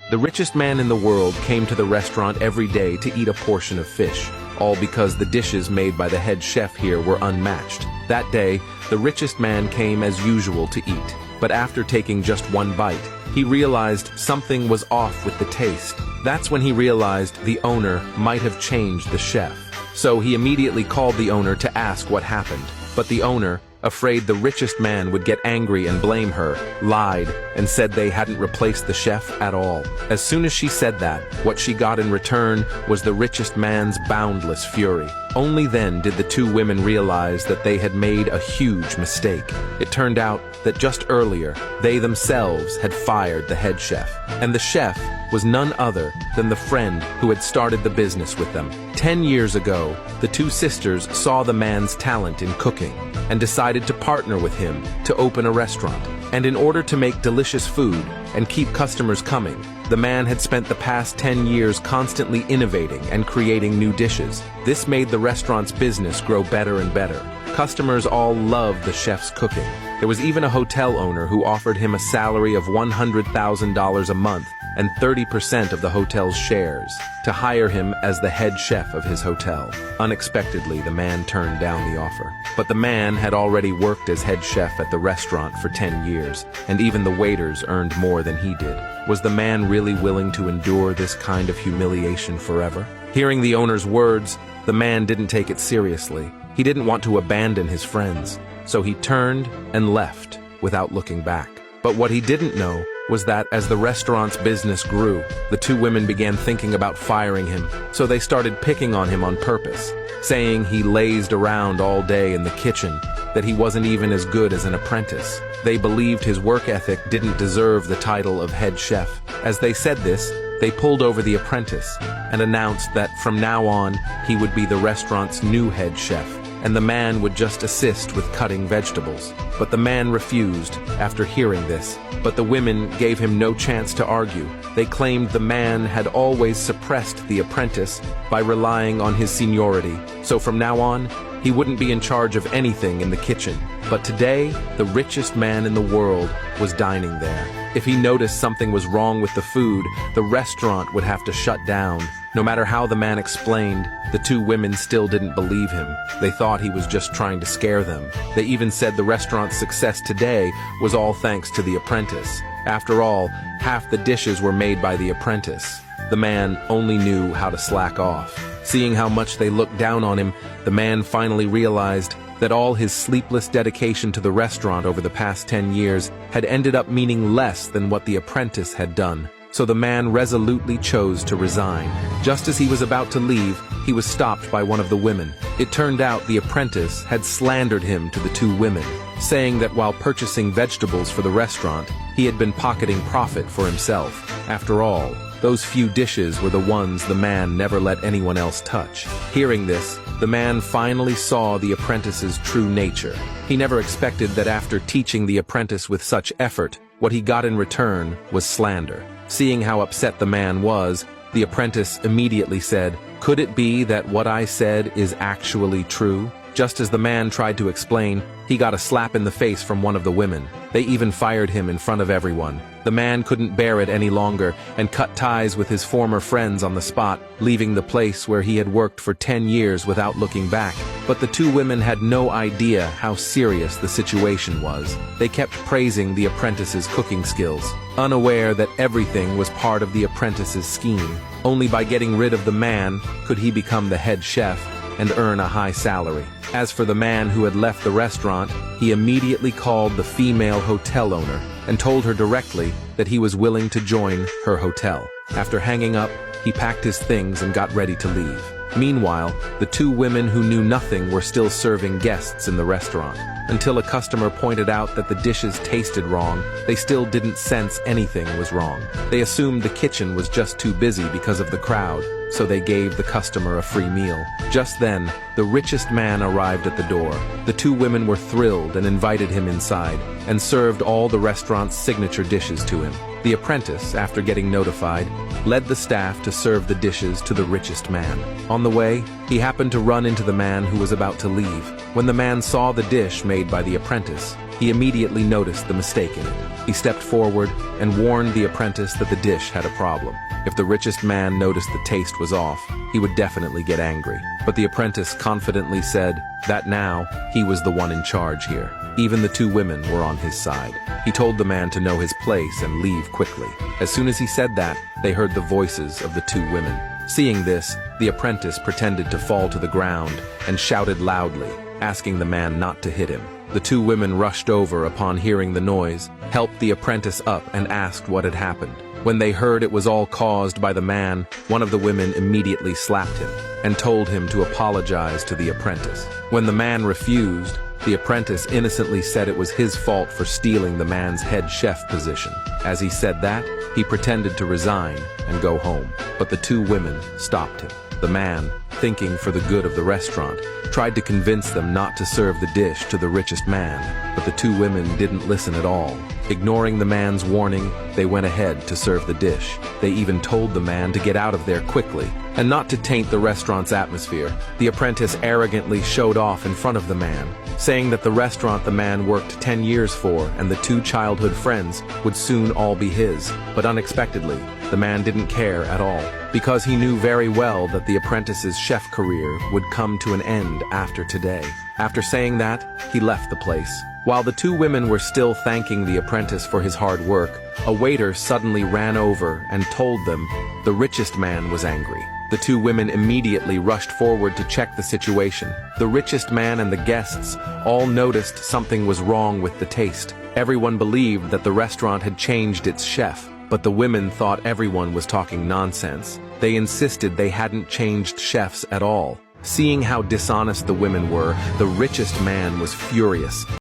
The richest man in the world came to the restaurant every day to eat a portion of fish, all because the dishes made by the head chef here were unmatched. That day, the richest man came as usual to eat, but after taking just one bite, he realized something was off with the taste. That's when he realized the owner might have changed the chef. So he immediately called the owner to ask what happened, but the owner, afraid the richest man would get angry and blame her, lied and said they hadn't replaced the chef at all. As soon as she said that, what she got in return was the richest man's boundless fury. Only then did the two women realize that they had made a huge mistake. It turned out that just earlier, they themselves had fired the head chef, and the chef was none other than the friend who had started the business with them. 10 years ago, the two sisters saw the man's talent in cooking and decided to partner with him to open a restaurant. And in order to make delicious food and keep customers coming, the man had spent the past 10 years constantly innovating and creating new dishes. This made the restaurant's business grow better and better. Customers all loved the chef's cooking. There was even a hotel owner who offered him a salary of $100,000 a month and 30% of the hotel's shares to hire him as the head chef of his hotel. Unexpectedly, the man turned down the offer. But the man had already worked as head chef at the restaurant for 10 years, and even the waiters earned more than he did. Was the man really willing to endure this kind of humiliation forever? Hearing the owner's words, the man didn't take it seriously. He didn't want to abandon his friends, so he turned and left without looking back. But what he didn't know was that as the restaurant's business grew, the two women began thinking about firing him, so they started picking on him on purpose, saying he lazed around all day in the kitchen, that he wasn't even as good as an apprentice. They believed his work ethic didn't deserve the title of head chef. As they said this, they pulled over the apprentice and announced that from now on, he would be the restaurant's new head chef, and the man would just assist with cutting vegetables. But the man refused after hearing this, but the women gave him no chance to argue. They claimed the man had always suppressed the apprentice by relying on his seniority, so from now on, he wouldn't be in charge of anything in the kitchen. But today, the richest man in the world was dining there. If he noticed something was wrong with the food, the restaurant would have to shut down. No matter how the man explained, the two women still didn't believe him. They thought he was just trying to scare them. They even said the restaurant's success today was all thanks to the apprentice. After all, half the dishes were made by the apprentice. The man only knew how to slack off. Seeing how much they looked down on him, the man finally realized that all his sleepless dedication to the restaurant over the past 10 years had ended up meaning less than what the apprentice had done. So the man resolutely chose to resign. Just as he was about to leave, he was stopped by one of the women. It turned out the apprentice had slandered him to the two women, saying that while purchasing vegetables for the restaurant, he had been pocketing profit for himself. After all, those few dishes were the ones the man never let anyone else touch. Hearing this, the man finally saw the apprentice's true nature. He never expected that after teaching the apprentice with such effort, what he got in return was slander. Seeing how upset the man was, the apprentice immediately said, "Could it be that what I said is actually true?" Just as the man tried to explain, he got a slap in the face from one of the women. They even fired him in front of everyone. The man couldn't bear it any longer and cut ties with his former friends on the spot, leaving the place where he had worked for 10 years without looking back. But the two women had no idea how serious the situation was. They kept praising the apprentice's cooking skills, unaware that everything was part of the apprentice's scheme. Only by getting rid of the man could he become the head chef and earn a high salary. As for the man who had left the restaurant, he immediately called the female hotel owner and told her directly that he was willing to join her hotel. After hanging up, he packed his things and got ready to leave. Meanwhile, the two women who knew nothing were still serving guests in the restaurant. Until a customer pointed out that the dishes tasted wrong, they still didn't sense anything was wrong. They assumed the kitchen was just too busy because of the crowd, so they gave the customer a free meal. Just then, the richest man arrived at the door. The two women were thrilled and invited him inside, and served all the restaurant's signature dishes to him. The apprentice, after getting notified, led the staff to serve the dishes to the richest man. On the way, he happened to run into the man who was about to leave. When the man saw the dish made by the apprentice, he immediately noticed the mistake in it. He stepped forward and warned the apprentice that the dish had a problem. If the richest man noticed the taste was off, he would definitely get angry. But the apprentice confidently said that now he was the one in charge here. Even the two women were on his side. He told the man to know his place and leave quickly. As soon as he said that, they heard the voices of the two women. Seeing this, the apprentice pretended to fall to the ground and shouted loudly, asking the man not to hit him. The two women rushed over upon hearing the noise, helped the apprentice up and asked what had happened. When they heard it was all caused by the man, one of the women immediately slapped him and told him to apologize to the apprentice. When the man refused, the apprentice innocently said it was his fault for stealing the man's head chef position. As he said that, he pretended to resign and go home. But the two women stopped him. The man, thinking for the good of the restaurant, tried to convince them not to serve the dish to the richest man, but the two women didn't listen at all. Ignoring the man's warning, they went ahead to serve the dish. They even told the man to get out of there quickly, and not to taint the restaurant's atmosphere. The apprentice arrogantly showed off in front of the man, saying that the restaurant the man worked 10 years for and the two childhood friends would soon all be his. But unexpectedly, the man didn't care at all, because he knew very well that the apprentice's chef career would come to an end after today. After saying that, he left the place. While the two women were still thanking the apprentice for his hard work, a waiter suddenly ran over and told them the richest man was angry. The two women immediately rushed forward to check the situation. The richest man and the guests all noticed something was wrong with the taste. Everyone believed that the restaurant had changed its chef, but the women thought everyone was talking nonsense. They insisted they hadn't changed chefs at all. Seeing how dishonest the women were, the richest man was furious.